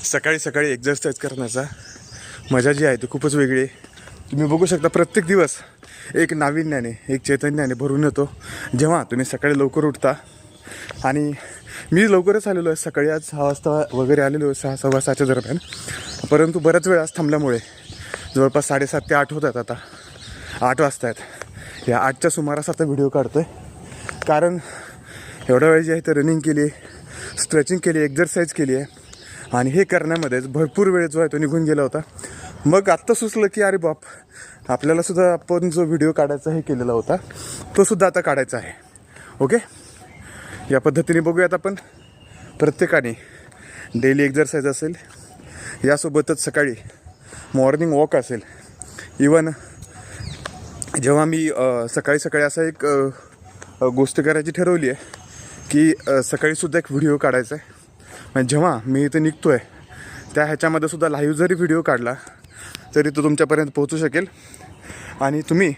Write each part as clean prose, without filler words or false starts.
सकाळी सकाळी एक्झरसाईज करण्याचा मजा जी आहे ती खूपच वेगळी आहे. तुम्ही बघू शकता प्रत्येक दिवस एक नाविन्याने एक चैतन्याने भरून येतो जेव्हा तुम्ही सकाळी लवकर उठता. आणि मी लवकरच आलेलो आहे सकाळी, आज 6 वाजता वगैरे आलेलो आहे, 6 सव्वा 6च्या दरम्यान. परंतु बऱ्याच वेळ आज थांबल्यामुळे जवळपास 7:30 ते 8 होत आहेत. आता 8 वाजता आहेत. या 8च्या सुमारास आता व्हिडिओ काढतो आहे, कारण एवढ्या वेळ जी आहे तर रनिंग केली आहे, स्ट्रेचिंग केली, एक्झरसाईज केली आहे. आणि हे करण्यामध्येच भरपूर वेळ जो आहे तो निघून गेला होता. मग आत्ता सुचलं की अरे बाप, आपल्यालासुद्धा आपण जो व्हिडिओ काढायचा हे केलेला होता तो सुद्धा आता काढायचा आहे. ओके, या पद्धतीने बघूयात आपण. प्रत्येकाने डेली एक्झरसाईज असेल, यासोबतच सकाळी मॉर्निंग वॉक असेल. इवन जेव्हा मी सकाळी सकाळी असं एक गोष्ट करायची ठरवली आहे की सकाळीसुद्धा एक व्हिडिओ काढायचा आहे. म्हणजे जेव्हा मी इथे निघतो आहे त्या ह्याच्यामध्ये सुद्धा लाईव्ह जरी व्हिडिओ काढला तरी तो तुमच्यापर्यंत पोहोचू शकेल. आणि तुम्ही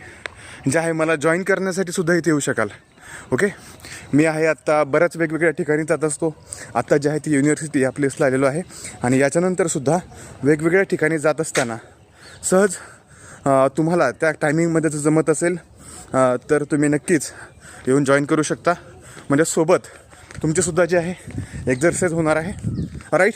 जे आहे मला जॉईन करण्यासाठी सुद्धा इथे येऊ शकाल. ओके, मी आहे आत्ता बऱ्याच वेगवेगळ्या ठिकाणी जात असतो. आत्ता जे आहे ती युनिव्हर्सिटी या प्लेसला आलेलो आहे. आणि याच्यानंतरसुद्धा वेगवेगळ्या ठिकाणी जात असताना सहज तुम्हाला त्या टायमिंगमध्ये जर जमत असेल तर तुम्ही नक्कीच येऊन जॉईन करू शकता. म्हणजे सोबत तुमचेसुद्धा जे आहे एक्झरसाईज होणार आहे. राईट.